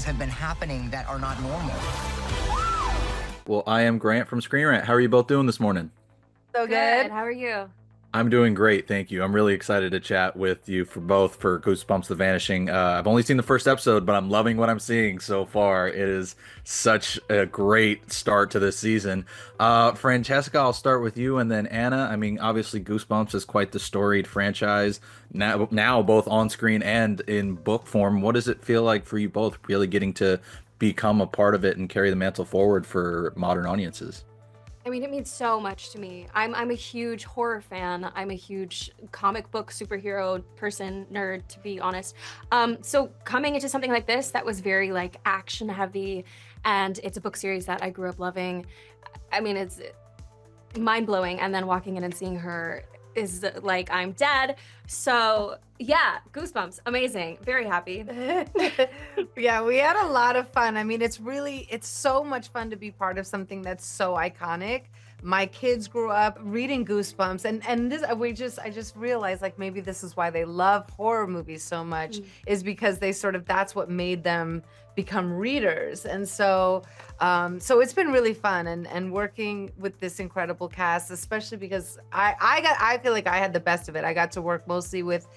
have been happening that are not normal. Well, I am Grant from Screen Rant. How are you both doing this morning? So Good. good. How are you? I'm doing great, thank you. I'm really excited to chat with you for Goosebumps: The Vanishing. I've only seen the first episode, but I'm loving what I'm seeing so far. It is such a great start to this season. Francesca, I'll start with you, and then Anna. I mean, obviously, Goosebumps is quite the storied franchise now both on screen and in book form. What does it feel like for you both, really getting to become a part of it and carry the mantle forward for modern audiences? I mean, it means so much to me. I'm a huge horror fan. I'm a huge comic book superhero person, nerd, to be honest. So coming into something like this that was very like action heavy, and it's a book series that I grew up loving. I mean, it's mind blowing. And then walking in and seeing her is like I'm dead. So yeah, goosebumps, amazing, very happy. Yeah, we had a lot of fun. I mean, it's so much fun to be part of something that's so iconic. My kids grew up reading Goosebumps, and this I just realized like maybe this is why they love horror movies so much, is because they sort of that's what made them become readers. And so it's been really fun and working with this incredible cast, especially because I feel like I had the best of it. I got to work mostly with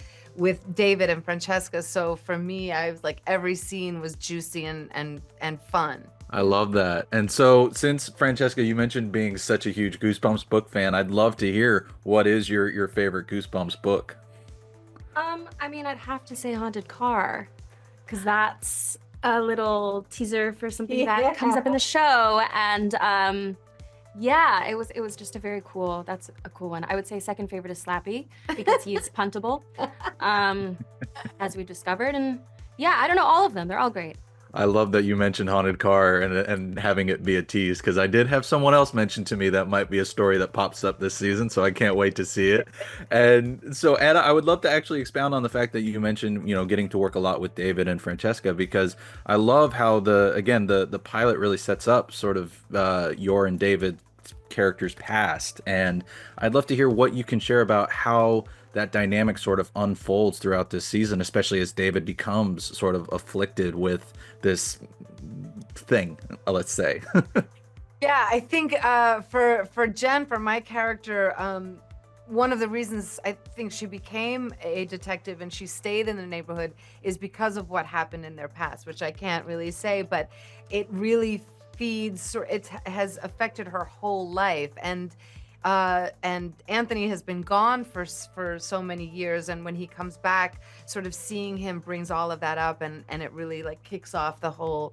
David and Francesca. So for me, I was like every scene was juicy and fun. I love that. And so, since Francesca, you mentioned being such a huge Goosebumps book fan, I'd love to hear what is your favorite Goosebumps book? I mean, I'd have to say Haunted Car, because that's a little teaser for something that comes up in the show. And yeah, it was just a very cool, that's a cool one. I would say second favorite is Slappy, because he's puntable, as we discovered. And yeah, I don't know, all of them. They're all great. I love that you mentioned Haunted Car and having it be a tease, because I did have someone else mention to me that might be a story that pops up this season, so I can't wait to see it. And so, Anna, I would love to actually expound on the fact that you mentioned, getting to work a lot with David and Francesca, because I love how the pilot really sets up sort of your and David's characters past, and I'd love to hear what you can share about how that dynamic sort of unfolds throughout this season, especially as David becomes sort of afflicted with this thing, let's say. Yeah, I think for Jen, for my character, one of the reasons I think she became a detective and she stayed in the neighborhood is because of what happened in their past, which I can't really say, but it really feeds, or it has affected her whole life. And Anthony has been gone for so many years, and when he comes back, sort of seeing him brings all of that up, and it really like kicks off the whole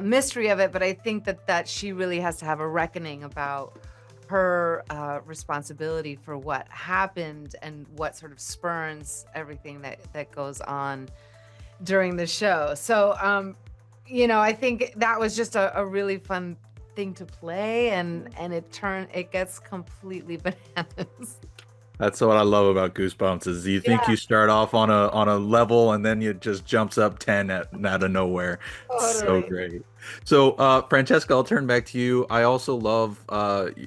mystery of it. But I think that she really has to have a reckoning about her responsibility for what happened and what sort of spurns everything that goes on during the show. So I think that was just a really fun thing to play, and it gets completely bananas. That's what I love about Goosebumps is you think you start off on a level and then it just jumps up 10 out of nowhere. It's so Totally. great. So Francesca, I'll turn back to you. I also love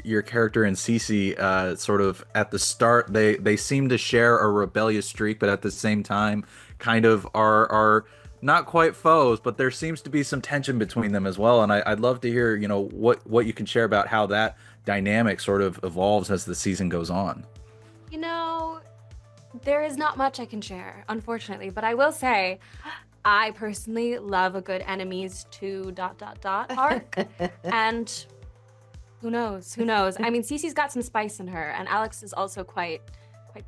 your character and Cece. Sort of at the start, they seem to share a rebellious streak, but at the same time kind of are not quite foes, but there seems to be some tension between them as well. And I'd love to hear, what you can share about how that dynamic sort of evolves as the season goes on. There is not much I can share, unfortunately, but I will say I personally love a good enemies to ... arc. And who knows? I mean, Cece's got some spice in her, and Alex is also quite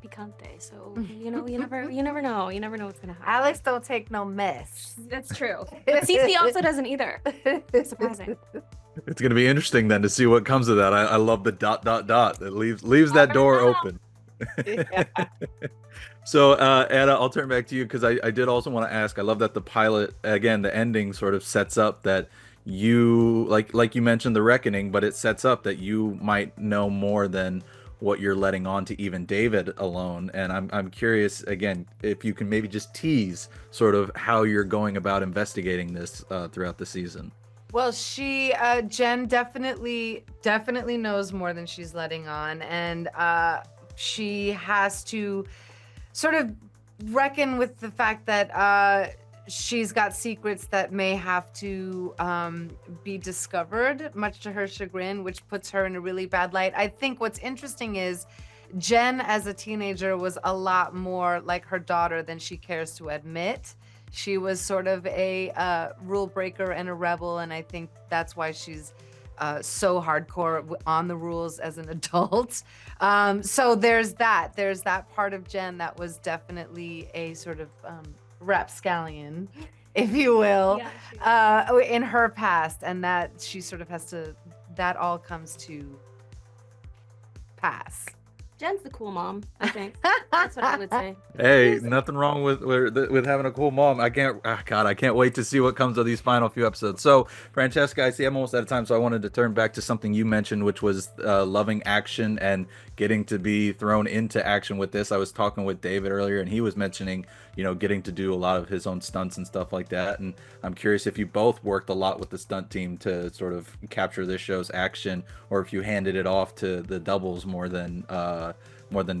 picante. So you never know. You never know what's gonna happen. Alex don't take no mess. That's true. But Cece also doesn't either. Surprising. It's going to be interesting then to see what comes of that. I love the ... It leaves that door open. Yeah. So, Anna, I'll turn back to you because I did also want to ask. I love that the pilot, again, the ending sort of sets up that you, like you mentioned, the reckoning, but it sets up that you might know more than what you're letting on to even David alone. And I'm curious, again, if you can maybe just tease sort of how you're going about investigating this throughout the season. Well, Jen definitely knows more than she's letting on, and she has to sort of reckon with the fact that she's got secrets that may have to be discovered, much to her chagrin, which puts her in a really bad light. I think what's interesting is Jen, as a teenager, was a lot more like her daughter than she cares to admit. She was sort of a rule breaker and a rebel, and I think that's why she's so hardcore on the rules as an adult. So there's that part of Jen that was definitely a sort of rapscallion, if you will, in her past, and that she sort of has to, that all comes to pass. Jen's the cool mom, I think. That's what I would say. Hey, nothing wrong with having a cool mom. I can't wait to see what comes of these final few episodes. So, Francesca, I see I'm almost out of time, so I wanted to turn back to something you mentioned, which was loving action and getting to be thrown into action with this. I was talking with David earlier, and he was mentioning, getting to do a lot of his own stunts and stuff like that. And I'm curious if you both worked a lot with the stunt team to sort of capture this show's action, or if you handed it off to the doubles more than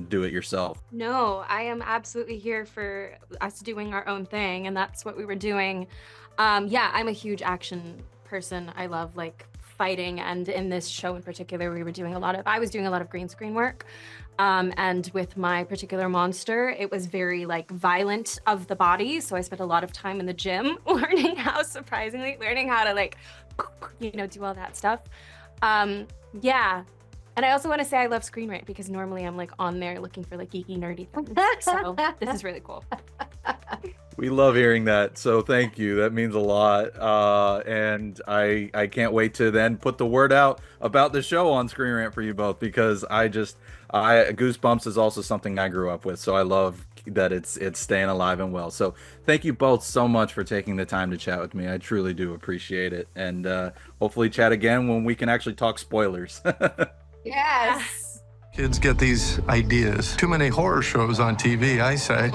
do it yourself. No, I am absolutely here for us doing our own thing, and that's what we were doing. Yeah, I'm a huge action person. I love like fighting, and in this show in particular, I was doing a lot of green screen work. And with my particular monster, it was very like violent of the body. So I spent a lot of time in the gym learning how to like, do all that stuff. Yeah. And I also want to say I love Screen Rant because normally I'm like on there looking for like geeky, nerdy things. So this is really cool. We love hearing that. So thank you. That means a lot. And I can't wait to then put the word out about the show on Screen Rant for you both, because Goosebumps is also something I grew up with. So I love that it's staying alive and well. So thank you both so much for taking the time to chat with me. I truly do appreciate it. And hopefully chat again when we can actually talk spoilers. Yes. Kids get these ideas. Too many horror shows on TV, I say.